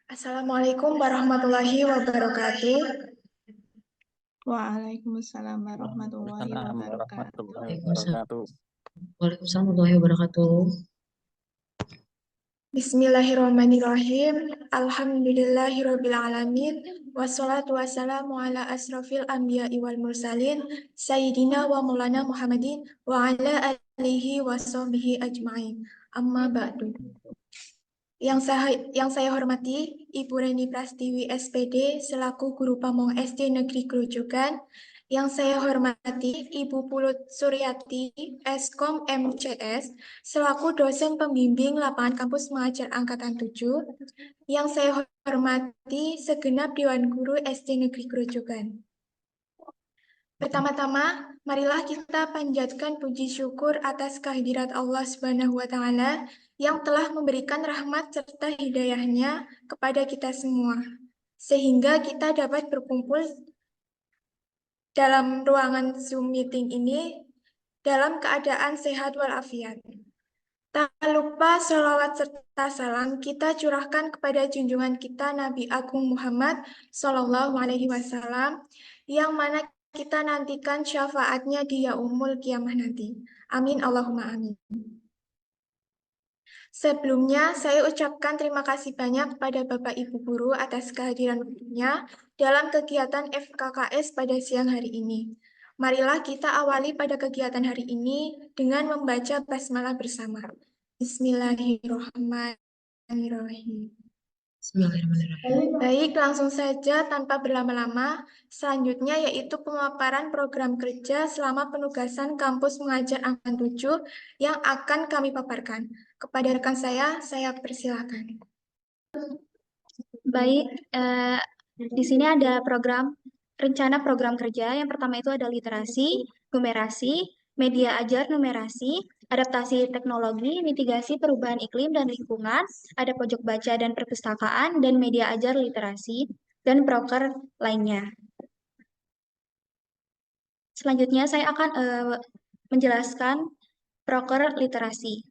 Assalamualaikum warahmatullahi wabarakatuh. Waalaikumsalam warahmatullahi Waalaikumsalam wabarakatuh. warahmatullahi wabarakatuh. Waalaikumsalam warahmatullahi wabarakatuh. Bismillahirrahmanirrahim. Alhamdulillahirrabbilalamin. Wassalatu wassalamu ala asrafil anbiya'i wal mursalin. Sayyidina wa maulana Muhammadin wa ala alihi wa sahbihi ajma'in. Amma ba'du. Yang saya hormati Ibu Reni Prastiwi SPD selaku Guru Pamong SD Negeri Grojogan. Yang saya hormati Ibu Pulut Suryati Eskom MCS selaku dosen pembimbing lapangan kampus mengajar angkatan 7. Yang saya hormati segenap Dewan Guru SD Negeri Grojogan. Pertama-tama, marilah kita panjatkan puji syukur atas kehadirat Allah Subhanahu wa Ta'ala yang telah memberikan rahmat serta hidayahnya kepada kita semua, sehingga kita dapat berkumpul dalam ruangan Zoom meeting ini dalam keadaan sehat walafiat. Tak lupa sholawat serta salam kita curahkan kepada junjungan kita Nabi Agung Muhammad Sallallahu Alaihi Wasallam yang mana kita nantikan syafaatnya di yaumul kiamah nanti. Amin Allahumma amin. Sebelumnya, saya ucapkan terima kasih banyak kepada Bapak Ibu Guru atas kehadiran waktunya dalam kegiatan FKKS pada siang hari ini. Marilah kita awali pada kegiatan hari ini dengan membaca basmalah bersama. Bismillahirrahmanirrahim. Bismillahirrahmanirrahim. Baik, langsung saja tanpa berlama-lama. Selanjutnya yaitu pemaparan program kerja selama penugasan kampus mengajar angkatan 7 yang akan kami paparkan. Kepada rekan saya persilakan. Baik, di sini ada rencana program kerja. Yang pertama itu ada literasi, numerasi, media ajar numerasi, adaptasi teknologi, mitigasi perubahan iklim dan lingkungan, ada pojok baca dan perpustakaan, dan media ajar literasi, dan proker lainnya. Selanjutnya saya akan menjelaskan proker literasi.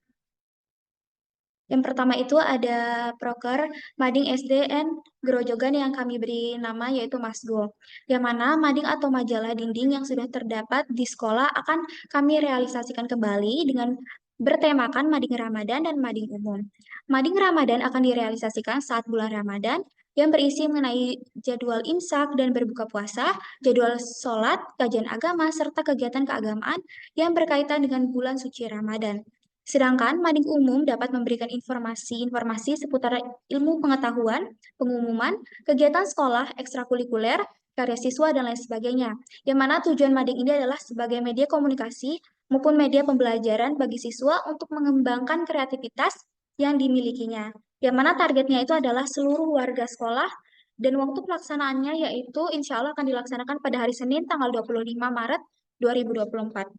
Yang pertama itu ada proker Mading SDN Grojogan yang kami beri nama yaitu Masgo. Yang mana mading atau majalah dinding yang sudah terdapat di sekolah akan kami realisasikan kembali dengan bertemakan Mading Ramadan dan Mading Umum. Mading Ramadan akan direalisasikan saat bulan Ramadan yang berisi mengenai jadwal imsak dan berbuka puasa, jadwal sholat, kajian agama, serta kegiatan keagamaan yang berkaitan dengan bulan suci Ramadan. Sedangkan mading umum dapat memberikan informasi-informasi seputar ilmu pengetahuan, pengumuman, kegiatan sekolah, ekstrakurikuler, karya siswa, dan lain sebagainya. Yang mana tujuan mading ini adalah sebagai media komunikasi maupun media pembelajaran bagi siswa untuk mengembangkan kreativitas yang dimilikinya. Yang mana targetnya itu adalah seluruh warga sekolah dan waktu pelaksanaannya yaitu insya Allah akan dilaksanakan pada hari Senin tanggal 25 Maret 2024.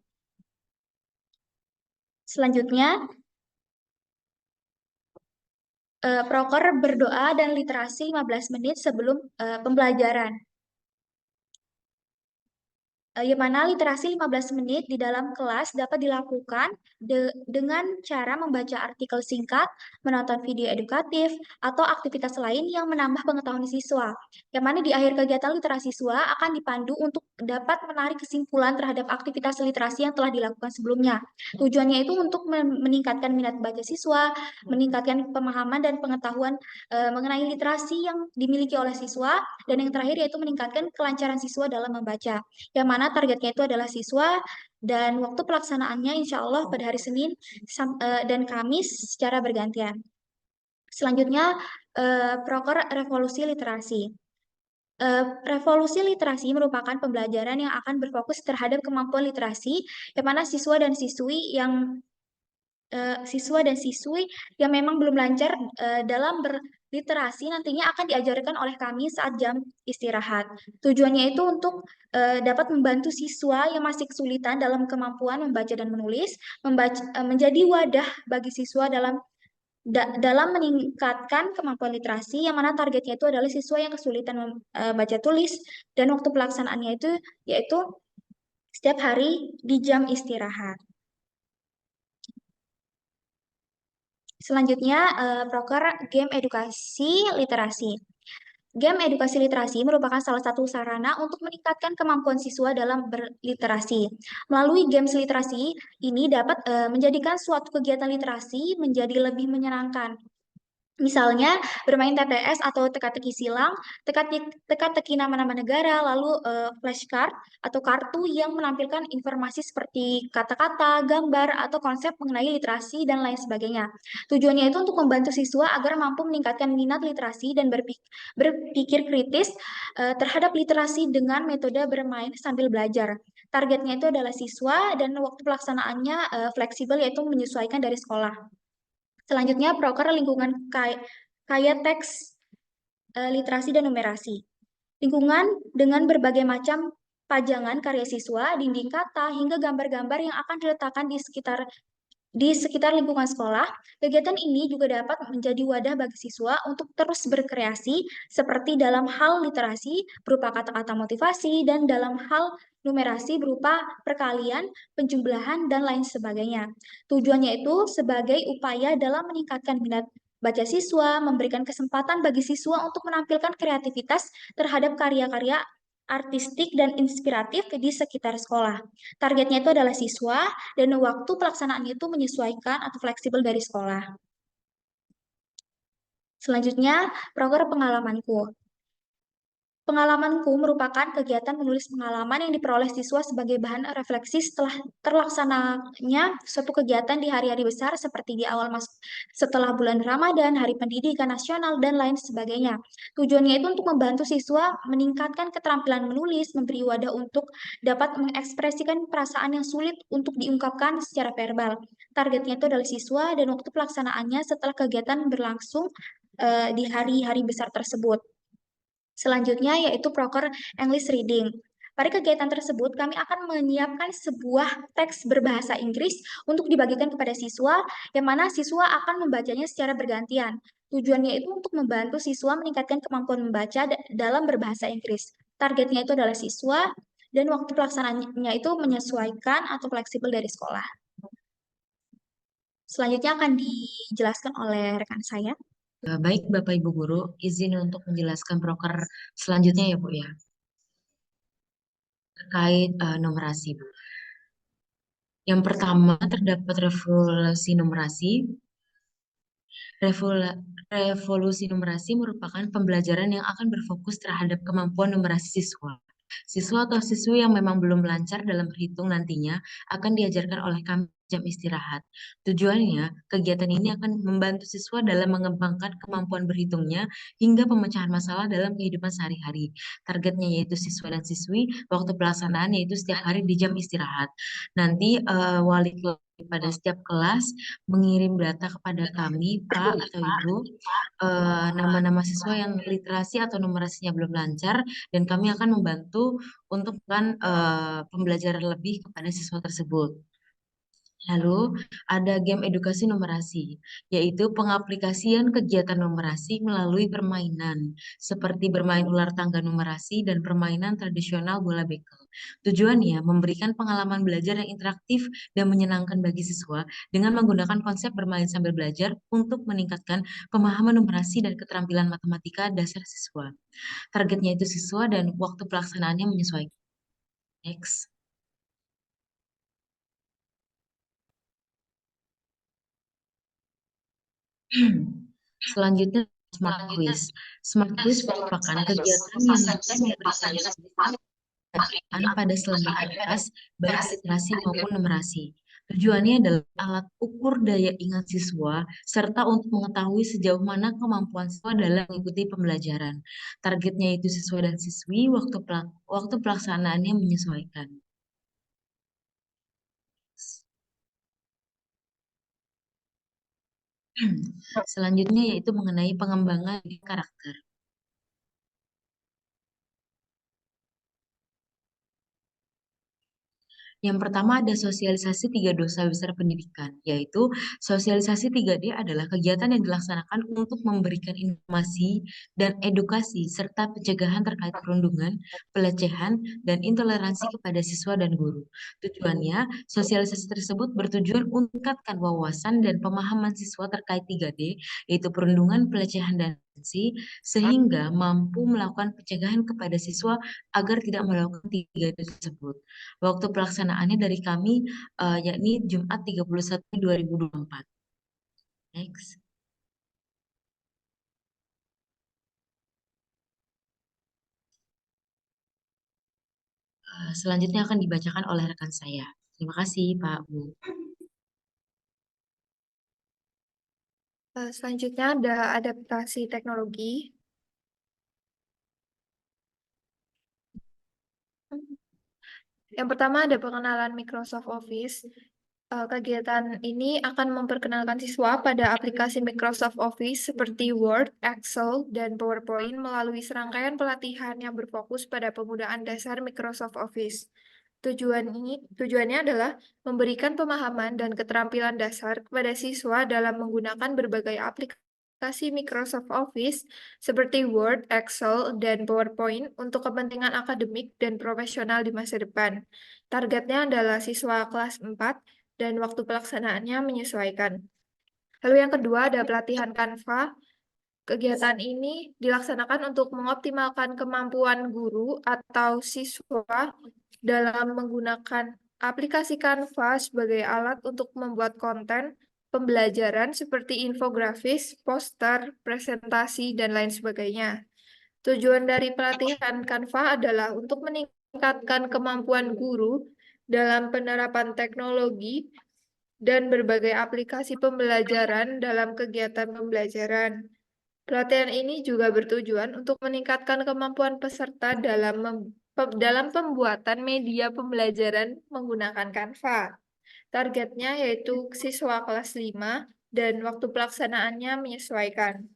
Selanjutnya, proker berdoa dan literasi 15 menit sebelum pembelajaran. Yang mana literasi 15 menit di dalam kelas dapat dilakukan dengan cara membaca artikel singkat, menonton video edukatif, atau aktivitas lain yang menambah pengetahuan siswa. Yang mana di akhir kegiatan literasi siswa akan dipandu untuk dapat menarik kesimpulan terhadap aktivitas literasi yang telah dilakukan sebelumnya. Tujuannya itu untuk meningkatkan minat baca siswa, meningkatkan pemahaman dan pengetahuan mengenai literasi yang dimiliki oleh siswa, dan yang terakhir yaitu meningkatkan kelancaran siswa dalam membaca. Yang mana targetnya itu adalah siswa dan waktu pelaksanaannya insya Allah pada hari Senin dan Kamis secara bergantian. Selanjutnya, proker revolusi literasi. Revolusi literasi merupakan pembelajaran yang akan berfokus terhadap kemampuan literasi, yang mana siswa dan siswi yang memang belum lancar dalam berliterasi nantinya akan diajarkan oleh kami saat jam istirahat. Tujuannya itu untuk dapat membantu siswa yang masih kesulitan dalam kemampuan membaca dan menulis, menjadi wadah bagi siswa dalam meningkatkan kemampuan literasi, yang mana targetnya itu adalah siswa yang kesulitan baca tulis, dan waktu pelaksanaannya itu yaitu setiap hari di jam istirahat. Selanjutnya, proker game edukasi literasi. Game edukasi literasi merupakan salah satu sarana untuk meningkatkan kemampuan siswa dalam berliterasi. Melalui games literasi ini dapat menjadikan suatu kegiatan literasi menjadi lebih menyenangkan. Misalnya bermain TTS atau teka-teki silang, teka-teki nama-nama negara, lalu flashcard atau kartu yang menampilkan informasi seperti kata-kata, gambar, atau konsep mengenai literasi dan lain sebagainya. Tujuannya itu untuk membantu siswa agar mampu meningkatkan minat literasi dan berpikir kritis terhadap literasi dengan metode bermain sambil belajar. Targetnya itu adalah siswa dan waktu pelaksanaannya fleksibel yaitu menyesuaikan dari sekolah. Selanjutnya, proker lingkungan kaya teks, literasi, dan numerasi. Lingkungan dengan berbagai macam pajangan karya siswa, dinding kata, hingga gambar-gambar yang akan diletakkan di sekitar lingkungan sekolah. Kegiatan ini juga dapat menjadi wadah bagi siswa untuk terus berkreasi, seperti dalam hal literasi berupa kata-kata motivasi, dan dalam hal numerasi berupa perkalian, penjumlahan, dan lain sebagainya. Tujuannya itu sebagai upaya dalam meningkatkan minat baca siswa, memberikan kesempatan bagi siswa untuk menampilkan kreativitas terhadap karya-karya artistik dan inspiratif di sekitar sekolah. Targetnya itu adalah siswa, dan waktu pelaksanaannya itu menyesuaikan atau fleksibel dari sekolah. Selanjutnya, proker pengalamanku. Pengalamanku merupakan kegiatan menulis pengalaman yang diperoleh siswa sebagai bahan refleksi setelah terlaksananya suatu kegiatan di hari-hari besar seperti di awal masuk setelah bulan Ramadan, Hari Pendidikan Nasional, dan lain sebagainya. Tujuannya itu untuk membantu siswa meningkatkan keterampilan menulis, memberi wadah untuk dapat mengekspresikan perasaan yang sulit untuk diungkapkan secara verbal. Targetnya itu adalah siswa dan waktu pelaksanaannya setelah kegiatan berlangsung di hari-hari besar tersebut. Selanjutnya yaitu proker English Reading. Pada kegiatan tersebut, kami akan menyiapkan sebuah teks berbahasa Inggris untuk dibagikan kepada siswa, yang mana siswa akan membacanya secara bergantian. Tujuannya itu untuk membantu siswa meningkatkan kemampuan membaca dalam berbahasa Inggris. Targetnya itu adalah siswa, dan waktu pelaksanaannya itu menyesuaikan atau fleksibel dari sekolah. Selanjutnya akan dijelaskan oleh rekan saya. Baik, Bapak Ibu Guru, izin untuk menjelaskan proker selanjutnya ya Bu ya. Terkait numerasi Bu. Yang pertama terdapat revolusi numerasi. Revolusi numerasi merupakan pembelajaran yang akan berfokus terhadap kemampuan numerasi siswa. Siswa atau siswi yang memang belum lancar dalam berhitung nantinya akan diajarkan oleh kami jam istirahat. Tujuannya, kegiatan ini akan membantu siswa dalam mengembangkan kemampuan berhitungnya hingga pemecahan masalah dalam kehidupan sehari-hari. Targetnya yaitu siswa dan siswi, waktu pelaksanaan yaitu setiap hari di jam istirahat. Nanti wali kelas pada setiap kelas mengirim data kepada kami, Pak atau Ibu, nama-nama siswa yang literasi atau numerasinya belum lancar, dan kami akan membantu untuk pembelajaran lebih kepada siswa tersebut. Lalu ada game edukasi numerasi, yaitu pengaplikasian kegiatan numerasi melalui permainan, seperti bermain ular tangga numerasi dan permainan tradisional bola bekel. Tujuannya memberikan pengalaman belajar yang interaktif dan menyenangkan bagi siswa dengan menggunakan konsep bermain sambil belajar untuk meningkatkan pemahaman numerasi dan keterampilan matematika dasar siswa. Targetnya itu siswa dan waktu pelaksanaannya menyesuaikan. Next. Selanjutnya Smart Quiz. Smart Quiz merupakan kegiatan yang akan memberikan pertanyaan pada selembar kertas, baik literasi maupun numerasi. Tujuannya adalah alat ukur daya ingat siswa, serta untuk mengetahui sejauh mana kemampuan siswa dalam mengikuti pembelajaran. Targetnya itu siswa dan siswi, waktu pelaksanaannya menyesuaikan. Selanjutnya yaitu mengenai pengembangan karakter. Yang pertama ada sosialisasi 3 dosa besar pendidikan, yaitu sosialisasi 3D adalah kegiatan yang dilaksanakan untuk memberikan informasi dan edukasi serta pencegahan terkait perundungan, pelecehan, dan intoleransi kepada siswa dan guru. Tujuannya, sosialisasi tersebut bertujuan untuk meningkatkan wawasan dan pemahaman siswa terkait 3D, yaitu perundungan, pelecehan, dan intoleransi, sehingga mampu melakukan pencegahan kepada siswa agar tidak melakukan 3D tersebut. Waktu pelaksanaannya dari kami yakni Jumat 31 2024. Next. Selanjutnya akan dibacakan oleh rekan saya. Terima kasih, Pak Bu. Selanjutnya ada adaptasi teknologi. Yang pertama ada pengenalan Microsoft Office. Kegiatan ini akan memperkenalkan siswa pada aplikasi Microsoft Office seperti Word, Excel, dan PowerPoint melalui serangkaian pelatihan yang berfokus pada penggunaan dasar Microsoft Office. Tujuannya adalah memberikan pemahaman dan keterampilan dasar kepada siswa dalam menggunakan berbagai aplikasi Microsoft Office seperti Word, Excel, dan PowerPoint untuk kepentingan akademik dan profesional di masa depan. Targetnya adalah siswa kelas 4 dan waktu pelaksanaannya menyesuaikan. Lalu yang kedua ada pelatihan Canva. Kegiatan ini dilaksanakan untuk mengoptimalkan kemampuan guru atau siswa dalam menggunakan aplikasi Canva sebagai alat untuk membuat konten pembelajaran seperti infografis, poster, presentasi, dan lain sebagainya. Tujuan dari pelatihan Canva adalah untuk meningkatkan kemampuan guru dalam penerapan teknologi dan berbagai aplikasi pembelajaran dalam kegiatan pembelajaran. Pelatihan ini juga bertujuan untuk meningkatkan kemampuan peserta dalam pembuatan media pembelajaran menggunakan Canva. Targetnya yaitu siswa kelas 5 dan waktu pelaksanaannya menyesuaikan.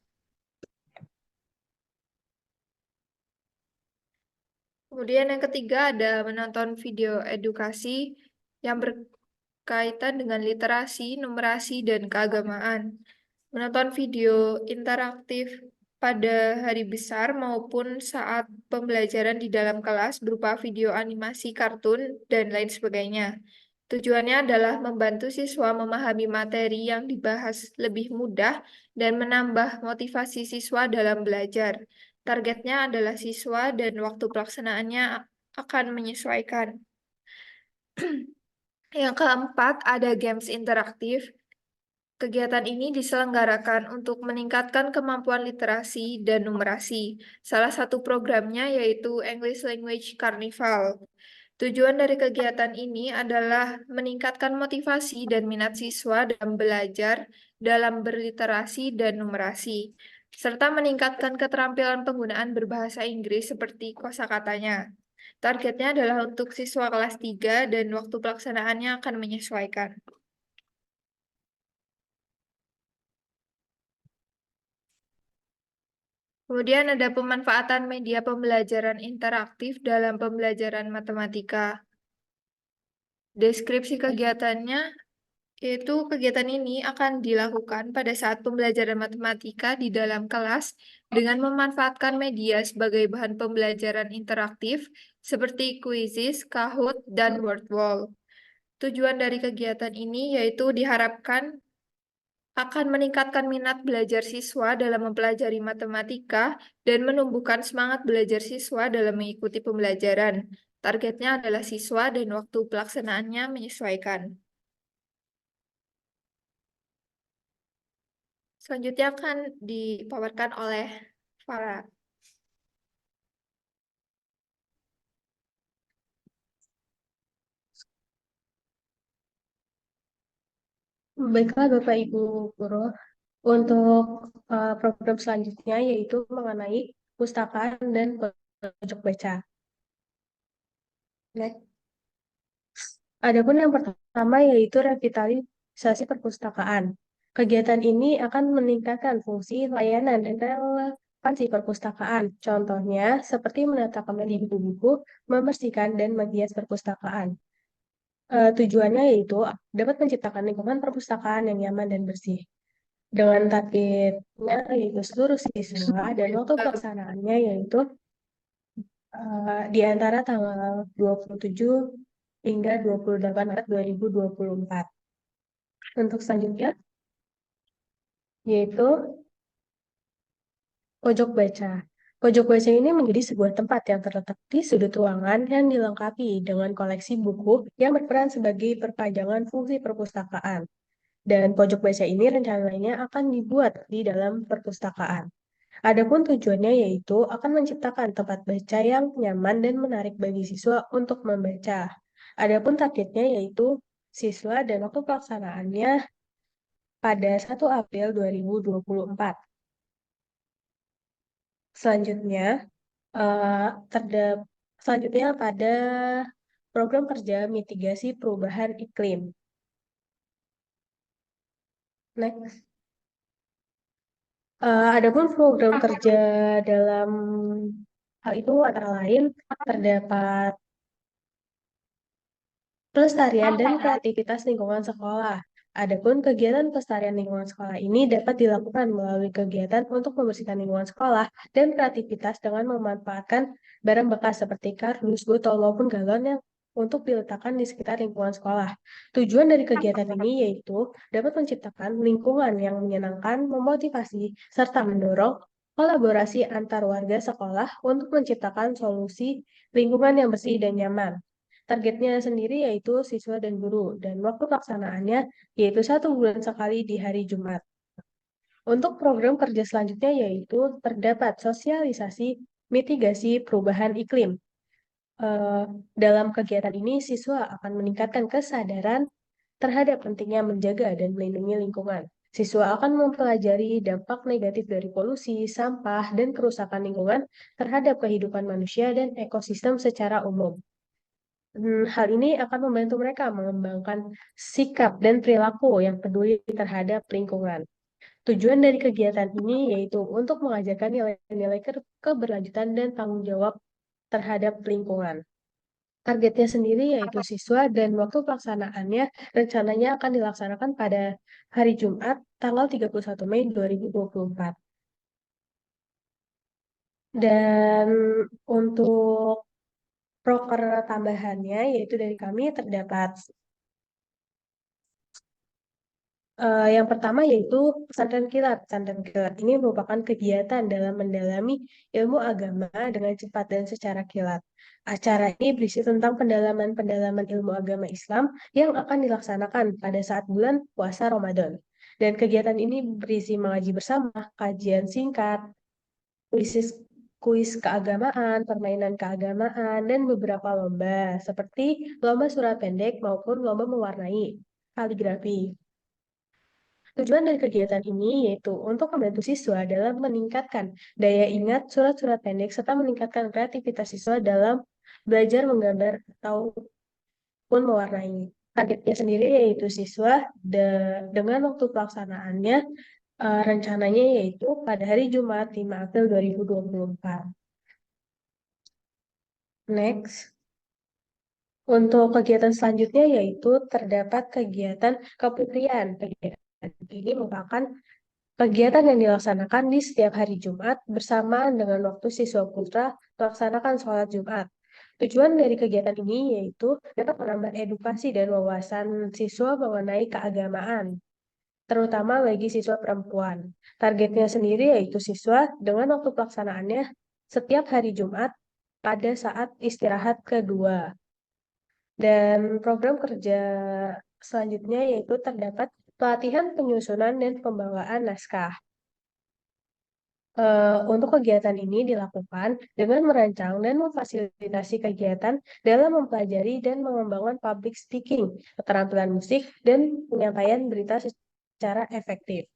Kemudian yang ketiga ada menonton video edukasi yang berkaitan dengan literasi, numerasi, dan keagamaan. Menonton video interaktif pada hari besar maupun saat pembelajaran di dalam kelas berupa video animasi, kartun, dan lain sebagainya. Tujuannya adalah membantu siswa memahami materi yang dibahas lebih mudah dan menambah motivasi siswa dalam belajar. Targetnya adalah siswa dan waktu pelaksanaannya akan menyesuaikan. Yang keempat, ada games interaktif. Kegiatan ini diselenggarakan untuk meningkatkan kemampuan literasi dan numerasi. Salah satu programnya yaitu English Language Carnival. Tujuan dari kegiatan ini adalah meningkatkan motivasi dan minat siswa dalam belajar, dalam berliterasi dan numerasi, serta meningkatkan keterampilan penggunaan berbahasa Inggris seperti kosakatanya. Targetnya adalah untuk siswa kelas 3 dan waktu pelaksanaannya akan menyesuaikan. Kemudian ada pemanfaatan media pembelajaran interaktif dalam pembelajaran matematika. Deskripsi kegiatannya yaitu kegiatan ini akan dilakukan pada saat pembelajaran matematika di dalam kelas dengan memanfaatkan media sebagai bahan pembelajaran interaktif seperti quizzes, Kahoot, dan Wordwall. Tujuan dari kegiatan ini yaitu diharapkan akan meningkatkan minat belajar siswa dalam mempelajari matematika dan menumbuhkan semangat belajar siswa dalam mengikuti pembelajaran. Targetnya adalah siswa dan waktu pelaksanaannya menyesuaikan. Selanjutnya akan dipaparkan oleh Farah. Baiklah Bapak Ibu Guru, untuk program selanjutnya yaitu mengenai perpustakaan dan pojok baca. Next. Adapun yang pertama yaitu revitalisasi perpustakaan. Kegiatan ini akan meningkatkan fungsi layanan dan relevansi perpustakaan. Contohnya seperti menata kembali buku-buku, membersihkan dan menghias perpustakaan. Tujuannya yaitu dapat menciptakan lingkungan perpustakaan yang nyaman dan bersih. Dengan targetnya yaitu seluruh siswa dan waktu pelaksanaannya yaitu di antara tanggal 27 hingga 28 Maret 2024. Untuk selanjutnya yaitu pojok baca. Pojok baca ini menjadi sebuah tempat yang terletak di sudut ruangan yang dilengkapi dengan koleksi buku yang berperan sebagai perpanjangan fungsi perpustakaan. Dan pojok baca ini rencananya akan dibuat di dalam perpustakaan. Adapun tujuannya yaitu akan menciptakan tempat baca yang nyaman dan menarik bagi siswa untuk membaca. Adapun targetnya yaitu siswa dan waktu pelaksanaannya pada 1 April 2024. Selanjutnya, eh, terdap- selanjutnya pada program kerja mitigasi perubahan iklim. Next. Adapun program kerja dalam hal itu antara lain terdapat pelestarian dan kreativitas lingkungan sekolah. Adapun kegiatan pelestarian lingkungan sekolah ini dapat dilakukan melalui kegiatan untuk membersihkan lingkungan sekolah dan kreativitas dengan memanfaatkan barang bekas seperti kardus, botol, maupun galon yang untuk diletakkan di sekitar lingkungan sekolah. Tujuan dari kegiatan ini yaitu dapat menciptakan lingkungan yang menyenangkan, memotivasi, serta mendorong kolaborasi antar warga sekolah untuk menciptakan solusi lingkungan yang bersih dan nyaman. Targetnya sendiri yaitu siswa dan guru, dan waktu pelaksanaannya yaitu 1 bulan sekali di hari Jumat. Untuk program kerja selanjutnya yaitu terdapat sosialisasi mitigasi perubahan iklim. Dalam kegiatan ini, siswa akan meningkatkan kesadaran terhadap pentingnya menjaga dan melindungi lingkungan. Siswa akan mempelajari dampak negatif dari polusi, sampah, dan kerusakan lingkungan terhadap kehidupan manusia dan ekosistem secara umum. Hal ini akan membantu mereka mengembangkan sikap dan perilaku yang peduli terhadap lingkungan. Tujuan dari kegiatan ini yaitu untuk mengajarkan nilai-nilai keberlanjutan dan tanggung jawab terhadap lingkungan. Targetnya sendiri yaitu siswa dan waktu pelaksanaannya rencananya akan dilaksanakan pada hari Jumat tanggal 31 Mei 2024. Dan untuk proker tambahannya yaitu dari kami terdapat yang pertama yaitu pesantren kilat. Pesantren kilat ini merupakan kegiatan dalam mendalami ilmu agama dengan cepat dan secara kilat. Acara ini berisi tentang pendalaman-pendalaman ilmu agama Islam yang akan dilaksanakan pada saat bulan puasa Ramadan. Dan kegiatan ini berisi mengaji bersama, kajian singkat, kuis keagamaan, permainan keagamaan, dan beberapa lomba seperti lomba surat pendek maupun lomba mewarnai kaligrafi. Tujuan dari kegiatan ini yaitu untuk membantu siswa dalam meningkatkan daya ingat surat-surat pendek serta meningkatkan kreativitas siswa dalam belajar menggambar ataupun mewarnai. Targetnya sendiri yaitu siswa dengan waktu pelaksanaannya rencananya yaitu pada hari Jumat 5 April 2024. Next. Untuk kegiatan selanjutnya yaitu terdapat kegiatan keputrian. Kegiatan ini merupakan kegiatan yang dilaksanakan di setiap hari Jumat bersamaan dengan waktu siswa putra melaksanakan sholat Jumat. Tujuan dari kegiatan ini yaitu dapat menambah edukasi dan wawasan siswa mengenai keagamaan, terutama bagi siswa perempuan. Targetnya sendiri yaitu siswa dengan waktu pelaksanaannya setiap hari Jumat pada saat istirahat kedua. Dan program kerja selanjutnya yaitu terdapat pelatihan penyusunan dan pembawaan naskah. Untuk kegiatan ini dilakukan dengan merancang dan memfasilitasi kegiatan dalam mempelajari dan mengembangkan public speaking, keterampilan musik, dan penyampaian berita secara efektif.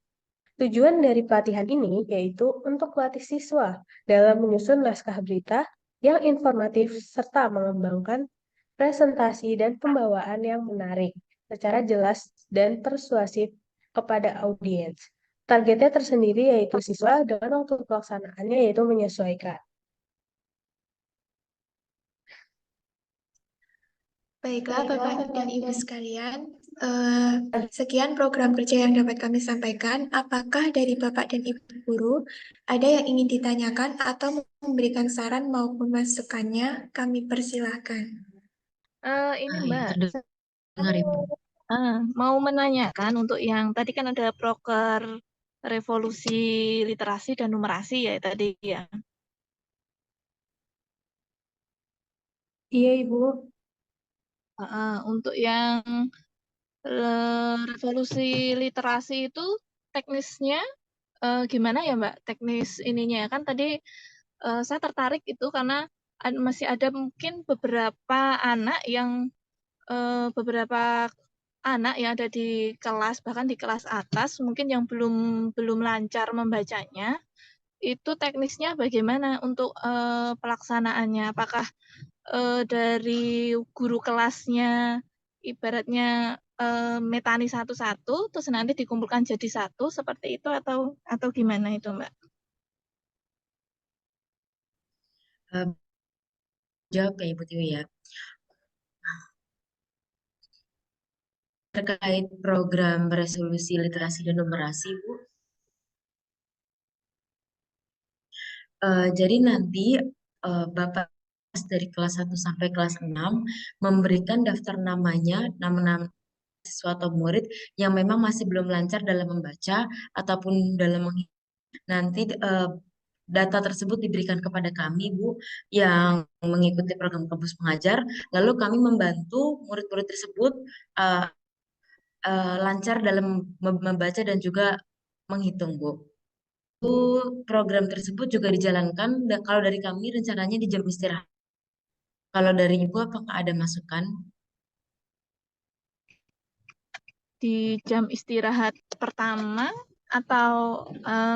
Tujuan dari pelatihan ini yaitu untuk melatih siswa dalam menyusun naskah berita yang informatif serta mengembangkan presentasi dan pembawaan yang menarik secara jelas dan persuasif kepada audiens. Targetnya tersendiri yaitu siswa dengan waktu pelaksanaannya yaitu menyesuaikan. Baiklah, Bapak dan Ibu sekalian, sekian program kerja yang dapat kami sampaikan. Apakah dari Bapak dan Ibu guru ada yang ingin ditanyakan atau memberikan saran maupun masukannya? Kami persilahkan. Ini Ah, ya, Mbak, terdengar Ibu. mau menanyakan untuk yang tadi kan ada proker revolusi literasi dan numerasi ya tadi ya. Iya, Ibu. Untuk yang revolusi literasi itu teknisnya gimana ya Mbak? Teknis ininya kan tadi saya tertarik itu karena masih ada mungkin beberapa anak yang ada di kelas bahkan di kelas atas mungkin yang belum belum lancar membacanya. Itu teknisnya bagaimana untuk pelaksanaannya? Apakah dari guru kelasnya ibaratnya metani satu-satu terus nanti dikumpulkan jadi satu seperti itu atau gimana itu Mbak? Eh, Jawab ke Ibu Tiwi ya. Terkait program resolusi literasi dan numerasi, Bu. Jadi nanti Bapak dari kelas 1 sampai kelas 6 memberikan daftar namanya, nama-nama siswa atau murid yang memang masih belum lancar dalam membaca ataupun dalam nanti data tersebut diberikan kepada kami, Bu, yang mengikuti program kampus mengajar. Lalu kami membantu murid-murid tersebut uh, lancar dalam membaca dan juga menghitung, Bu. Program tersebut juga dijalankan kalau dari kami rencananya di jam istirahat. Kalau dari Ibu apakah ada masukan? Di jam istirahat pertama atau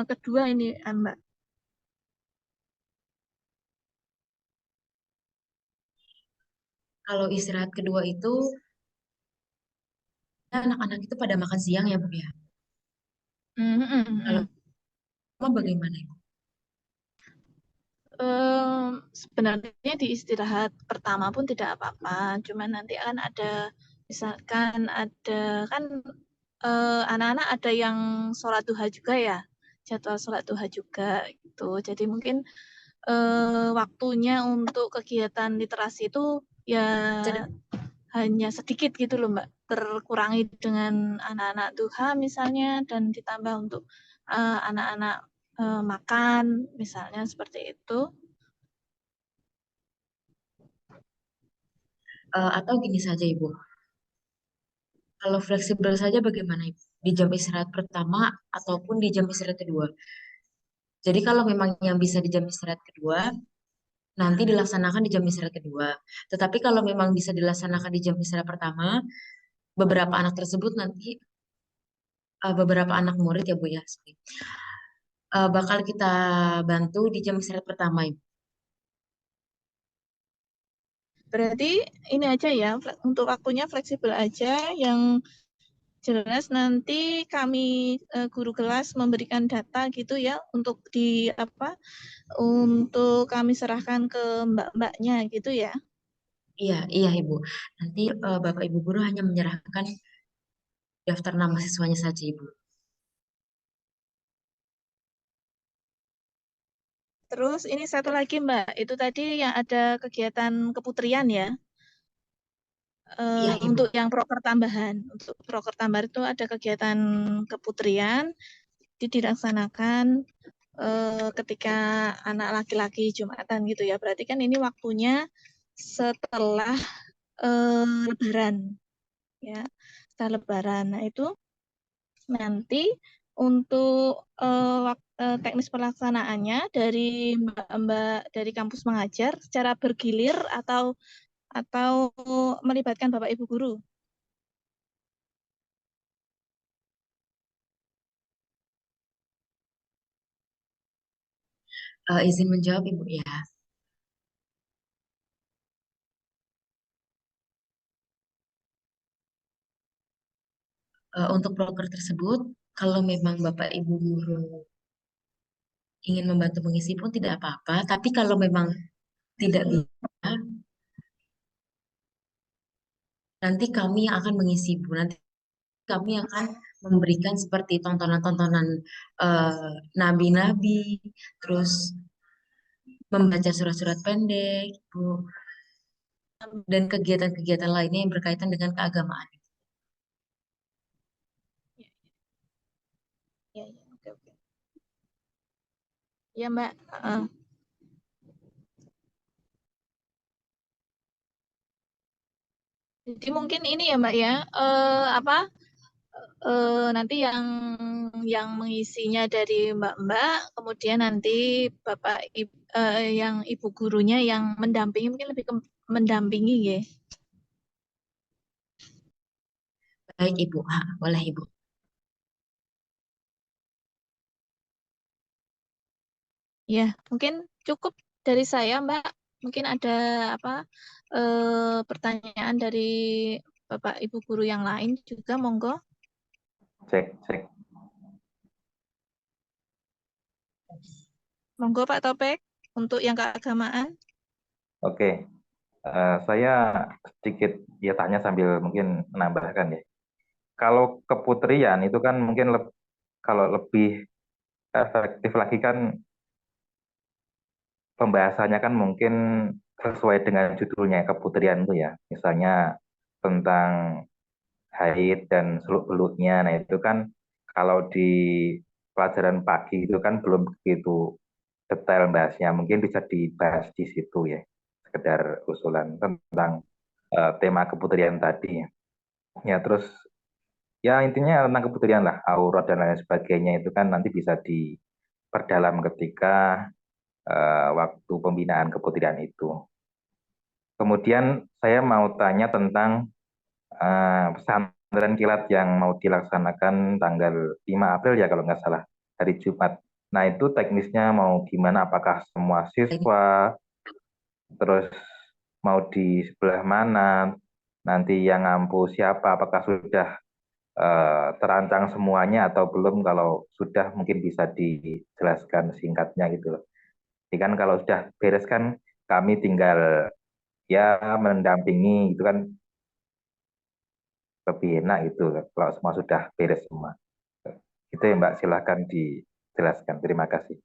kedua ini Mbak? Kalau istirahat kedua itu anak-anak itu pada makan siang ya, Bu ya. Kalau bagaimana, Ibu? Sebenarnya di istirahat pertama pun tidak apa-apa, cuma nanti akan ada misalkan ada kan anak-anak ada yang sholat duha juga ya, jadwal sholat duha juga gitu. Jadi mungkin waktunya untuk kegiatan literasi itu ya hanya sedikit gitu loh Mbak, terkurangi dengan anak-anak duha misalnya dan ditambah untuk anak-anak makan misalnya seperti itu. Atau gini saja, Ibu. Kalau fleksibel saja bagaimana, Ibu? Di jam istirahat pertama ataupun di jam istirahat kedua. Jadi kalau memang yang bisa di jam istirahat kedua, nanti dilaksanakan di jam istirahat kedua. Tetapi kalau memang bisa dilaksanakan di jam istirahat pertama, beberapa anak tersebut nanti, beberapa anak murid ya Bu ya, sorry, bakal kita bantu di jam istirahat pertama, Ibu. Berarti ini aja ya, untuk waktunya fleksibel aja, yang jelas nanti kami guru kelas memberikan data gitu ya untuk untuk kami serahkan ke mbak-mbaknya gitu ya. Iya, iya Ibu. Nanti Bapak Ibu guru hanya menyerahkan daftar nama siswanya saja, Ibu. Terus ini satu lagi Mbak, itu tadi yang ada kegiatan keputrian ya. Iya, Ibu. Untuk yang proker tambahan, untuk proker tambahan itu ada kegiatan keputrian, dilaksanakan ketika anak laki-laki Jumatan gitu ya. Berarti kan ini waktunya setelah Lebaran ya, setelah Lebaran. Nah itu nanti untuk teknis pelaksanaannya dari mbak-mbak dari kampus mengajar secara bergilir atau melibatkan Bapak Ibu guru. Izin menjawab, Ibu ya. Untuk proker tersebut, kalau memang Bapak Ibu guru ingin membantu mengisi pun tidak apa-apa. Tapi kalau memang tidak bisa, Nanti kami yang akan mengisi, Bu. Nanti kami akan memberikan seperti tontonan-tontonan nabi-nabi, terus membaca surat-surat pendek, Bu, dan kegiatan-kegiatan lainnya yang berkaitan dengan keagamaan. Ya, ya, oke, oke. Ya, Mbak. Jadi mungkin ini ya, Mbak ya, nanti yang mengisinya dari Mbak-Mbak, kemudian nanti Bapak yang Ibu gurunya yang mendampingi, mungkin lebih ke mendampingi ya. Baik, Ibu. Boleh, Ibu. Ya, mungkin cukup dari saya, Mbak. Mungkin ada pertanyaan dari Bapak Ibu guru yang lain juga, monggo. Cek, cek. Monggo Pak Topik untuk yang keagamaan. Oke. Saya sedikit ya tanya sambil mungkin menambahkan ya. Kalau keputrian itu kan mungkin kalau lebih efektif lagi kan pembahasannya kan mungkin sesuai dengan judulnya keputrian itu ya. Misalnya tentang haid dan seluk-beluknya. Nah itu kan kalau di pelajaran pagi itu kan belum begitu detail bahasnya. Mungkin bisa dibahas di situ ya. Sekedar usulan tentang tema keputrian tadi. Ya terus ya intinya tentang keputrian lah, aurat dan lain sebagainya itu kan nanti bisa diperdalam ketika waktu pembinaan keputrian itu. Kemudian saya mau tanya tentang pesantren kilat yang mau dilaksanakan tanggal 5 April ya kalau nggak salah, hari Jumat. Nah itu teknisnya mau gimana? Apakah semua siswa, terus mau di sebelah mana, nanti yang ngampu siapa, apakah sudah terancang semuanya atau belum? Kalau sudah mungkin bisa dijelaskan singkatnya gitu loh. Jadi kan kalau sudah beres kan kami tinggal ya mendampingi itu kan lebih enak itu kalau semua sudah beres semua. Itu ya Mbak, silahkan dijelaskan. Terima kasih.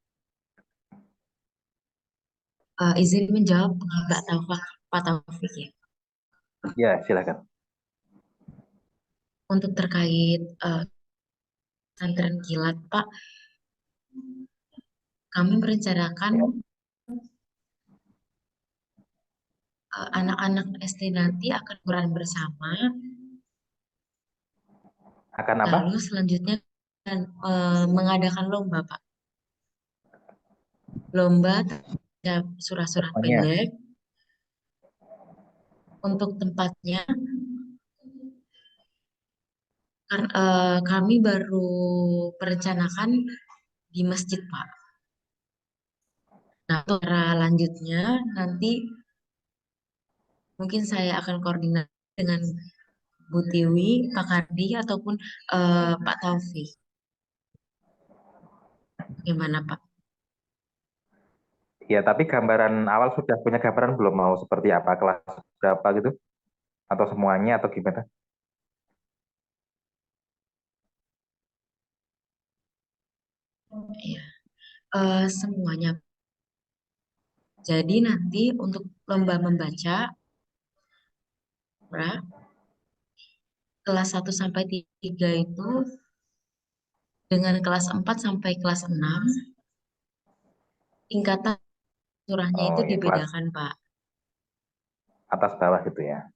Izin menjawab Pak Taufik ya. Ya, silakan. Untuk terkait pesantren kilat, Pak, kami merencanakan anak-anak SD nanti akan Quran bersama. Akan apa? Lalu selanjutnya mengadakan lomba, Pak. Lomba surah-surah Pokoknya pendek. Untuk tempatnya, kami baru perencanakan di masjid, Pak. Nah, untuk cara lanjutnya nanti mungkin saya akan koordinasi dengan Bu Tiwi, Pak Kardi, ataupun Pak Taufik. Gimana, Pak? ya, tapi gambaran awal sudah punya gambaran belum mau seperti apa, kelas berapa gitu? Atau semuanya atau gimana? Ya, semuanya. Jadi nanti untuk lomba membaca, Pra, kelas 1 sampai 3 itu dengan kelas 4 sampai kelas 6 tingkatan surahnya itu Oh ya, kelas dibedakan, Pak. atas bawah gitu ya.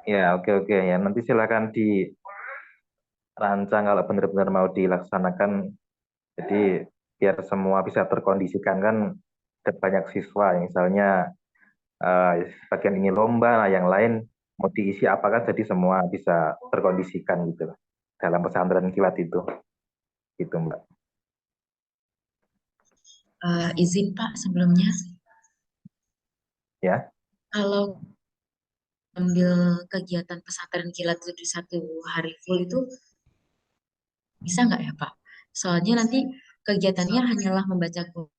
Ya, oke oke ya. Nanti silakan dirancang kalau benar-benar mau dilaksanakan. Jadi biar semua bisa terkondisikan kan ada banyak siswa, misalnya bagian ini lomba, nah yang lain mau diisi apa kan jadi semua bisa terkondisikan gitu loh dalam pesantren kilat itu. Gitu Mbak. Izin, Pak, sebelumnya. Ya. Kalau ambil kegiatan pesantren kilat itu di 1 hari full itu bisa nggak ya, Pak? Soalnya nanti kegiatannya hanyalah membaca Quran.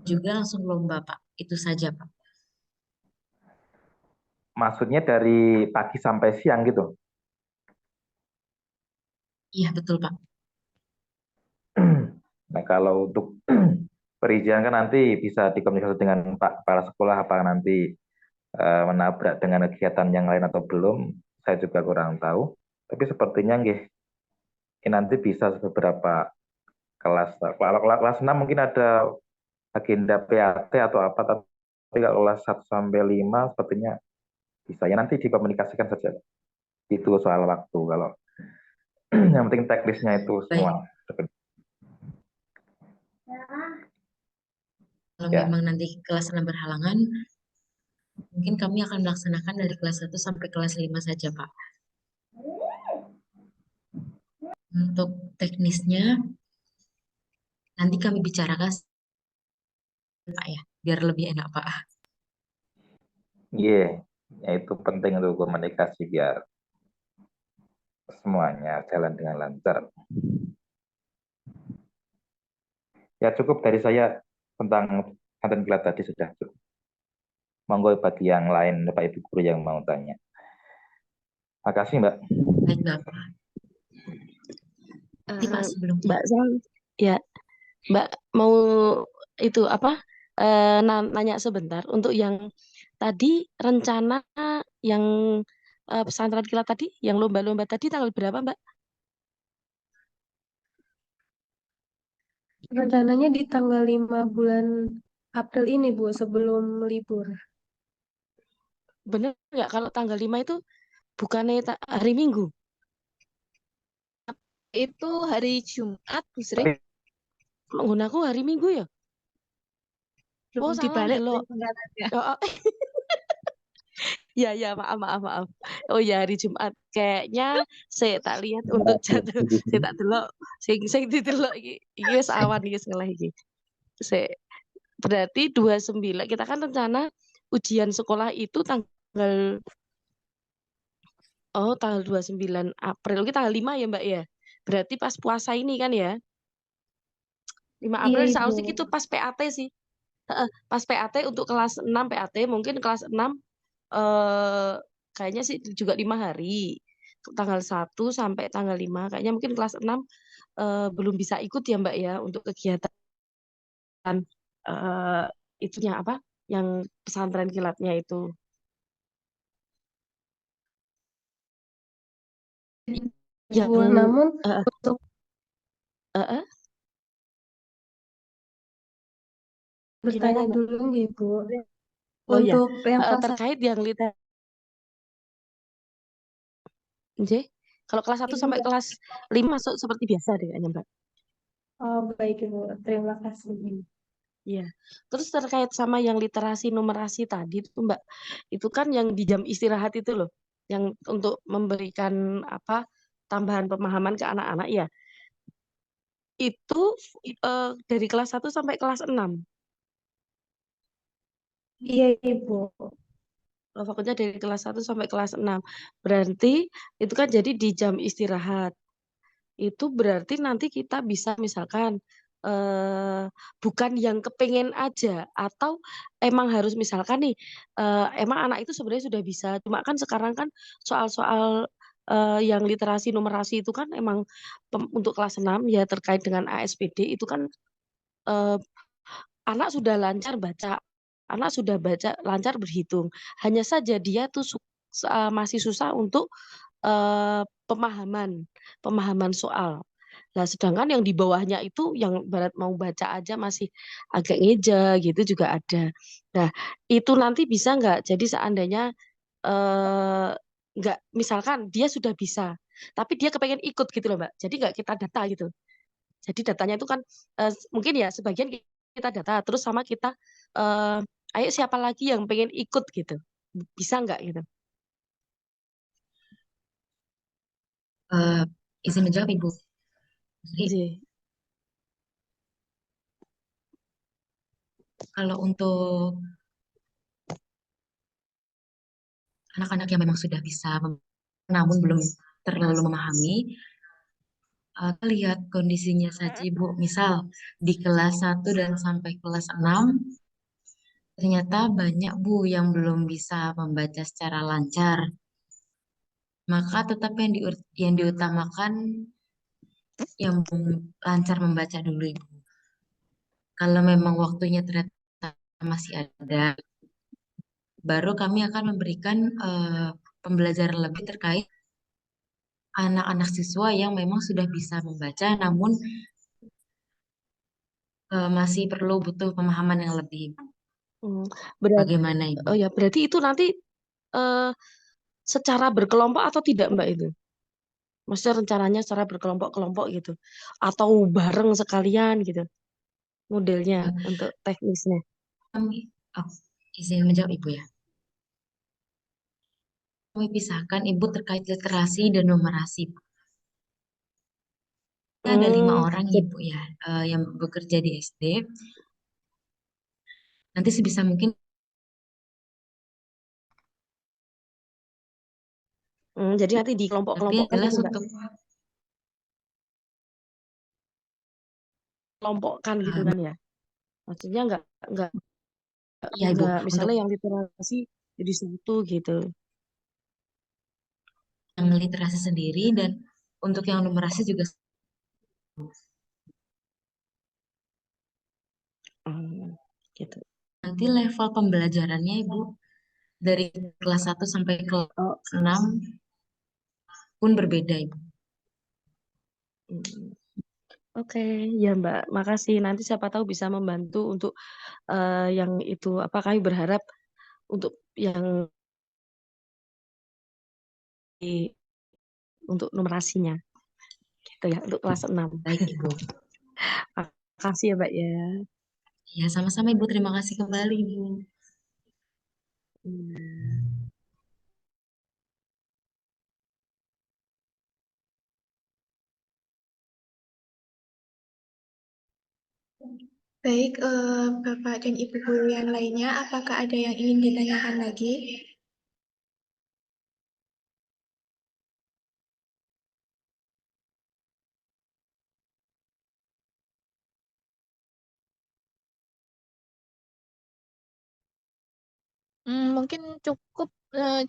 juga langsung lomba, Pak. Itu saja, Pak. Maksudnya dari pagi sampai siang gitu. Iya, betul, Pak. Nah, kalau untuk perizinan kan nanti bisa dikomunikasi dengan Pak Kepala Sekolah apakah nanti menabrak dengan kegiatan yang lain atau belum. Saya juga kurang tahu. Tapi sepertinya nggih, ini nanti bisa beberapa kelas. Kalau kelas 6 mungkin ada agenda PAT atau apa, tapi kalau kelas 1 sampai 5 sepertinya bisa. Ya nanti dikomunikasikan saja. Itu soal waktu. Kalau yang penting teknisnya itu Baik, semua. kalau Ya, memang nanti kelas 6 berhalangan, mungkin kami akan melaksanakan dari kelas 1 sampai kelas 5 saja, Pak. Untuk teknisnya, nanti kami bicarakan, Pak ya, biar lebih enak, Pak. iya. Ya, itu penting untuk komunikasi biar semuanya jalan dengan lancar. Ya cukup dari saya tentang pesantren kilat tadi sudah cukup. Monggo bagi yang lain, Bapak Ibu guru yang mau tanya. Makasih Mbak. Baik, Bapak. Nanti Pak Eh, sebelumnya. Mbak Sang, ya, Mbak mau itu apa? Nanya sebentar untuk yang tadi rencana yang pesantren kilat tadi, yang lomba-lomba tadi tanggal berapa, Mbak? Rencananya di tanggal 5 bulan April ini, Bu, sebelum libur. Bener nggak kalau tanggal 5 itu bukannya hari Minggu? Itu hari Jumat, Bu Sri. Tapi Menggunaku hari Minggu ya? Belum Oh, salah dibalik delok. singkatannya. Oh, oh. Ya, ya, maaf, maaf, maaf. Oh ya, hari Jumat. Kayaknya saya tak lihat untuk jadwal. Saya tak delok. Sing didelok iki wis awan iki salah iki. Saya berarti 29 kita kan rencana ujian sekolah itu tanggal 29 April. Kita tanggal 5 ya, Mbak ya. Berarti pas puasa ini kan ya. 5 Iya, April Ibu. seharusnya itu pas PAT sih. Heeh, pas PAT untuk kelas 6 PAT, mungkin kelas 6 eh kayaknya sih juga 5 hari. Tanggal 1 sampai tanggal 5. Kayaknya mungkin kelas 6 belum bisa ikut ya Mbak ya untuk kegiatan eh itunya apa? Yang pesantren kilatnya itu. Yang Bu, namun eh, untuk eh, eh, gimana bertanya Mbak? dulu nih, Bu. Oh ya, Untuk yang kelas terkait yang J, kalau kelas 1 Ibu, sampai kelas 5 masuk seperti biasa deh kayaknya Mbak. oh baik Ibu, terima kasih. Iya. Terus terkait sama yang literasi numerasi tadi itu Mbak, itu kan yang di jam istirahat itu loh, yang untuk memberikan apa tambahan pemahaman ke anak-anak ya. Itu dari kelas 1 sampai kelas 6. Iya Ibu, Fokusnya dari kelas 1 sampai kelas 6. Berarti itu kan jadi di jam istirahat. Itu berarti nanti kita bisa misalkan eh bukan yang kepengen aja atau emang harus misalkan nih emang anak itu sebenarnya sudah bisa cuma kan sekarang kan soal-soal yang literasi numerasi itu kan emang untuk kelas 6 ya terkait dengan ASPD itu kan eh, anak sudah lancar baca, anak sudah baca lancar berhitung. Hanya saja dia tuh masih susah untuk pemahaman, pemahaman soal. Nah, sedangkan yang di bawahnya itu yang barat mau baca aja masih agak ngeja gitu juga ada. Nah, itu nanti bisa nggak? Jadi seandainya eh, nggak, misalkan dia sudah bisa, tapi dia kepengen ikut gitu loh Mbak. Jadi nggak kita data gitu. Jadi datanya itu kan mungkin ya sebagian kita data, terus sama kita eh, ayo siapa lagi yang pengen ikut gitu. Bisa nggak gitu? Eh, izin menjawab, Ibu. Jadi, Jadi, kalau untuk anak-anak yang memang sudah bisa, namun belum terlalu memahami, lihat kondisinya saja Ibu. Misal di kelas 1 dan sampai kelas 6 ternyata banyak Bu yang belum bisa membaca secara lancar. Maka tetap yang diutamakan yang lancar membaca dulu Ibu. Kalau memang waktunya ternyata masih ada, baru kami akan memberikan pembelajaran lebih terkait anak-anak siswa yang memang sudah bisa membaca, namun masih perlu butuh pemahaman yang lebih. Hmm, berat. Bagaimana Ibu? Oh ya, berarti itu nanti eh, secara berkelompok atau tidak Mbak itu? Maksudnya rencananya secara berkelompok-kelompok gitu, atau bareng sekalian gitu, modelnya untuk teknisnya. Kami, oh, izin menjawab Ibu ya. Kami pisahkan Ibu terkait literasi dan numerasi. Ada 5 orang jadi, Ibu ya yang bekerja di SD. Nanti sebisa mungkin jadi nanti di tapi kelompok-kelompokkan adalah gitu Mbak, untuk kelompokkan gitu kan ya. Maksudnya nggak ya Ibu untuk misalnya yang literasi jadi satu gitu. yang literasi sendiri dan untuk yang numerasi juga Gitu. nanti level pembelajarannya Ibu dari kelas 1 sampai kelas Oh, 6 pun berbeda Ibu. mm. Oke, ya Mbak, makasih. Nanti siapa tahu bisa membantu untuk yang itu. Apa kami berharap untuk yang untuk numerasinya, gitu ya, untuk kelas 6. Baik Ibu. Makasih ya Mbak ya. Ya sama-sama Ibu, terima kasih kembali Ibu. Hmm. Baik, Bapak dan Ibu guru yang lainnya, apakah ada yang ingin ditanyakan lagi? Mungkin cukup eh,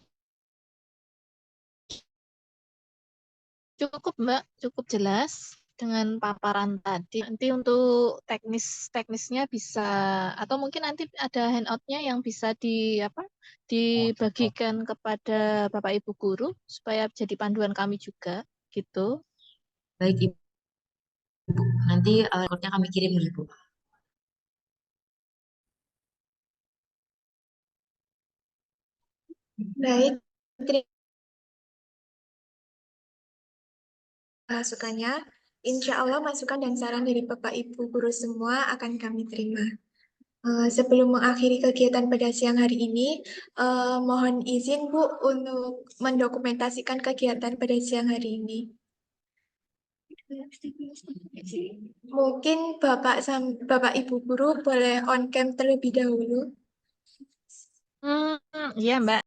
cukup Mbak, cukup jelas dengan paparan tadi. Nanti untuk teknisnya bisa atau mungkin nanti ada handoutnya yang bisa dibagikan kepada Bapak Ibu guru supaya jadi panduan kami juga gitu. Baik Ibu, nanti rekodnya kami kirim Ibu. Baik, terima masukannya. Insya Allah masukan dan saran dari Bapak Ibu guru semua akan kami terima. Sebelum mengakhiri kegiatan pada siang hari ini, mohon izin Bu untuk mendokumentasikan kegiatan pada siang hari ini. Mungkin Bapak Ibu guru boleh on cam terlebih dahulu. Iya Mbak.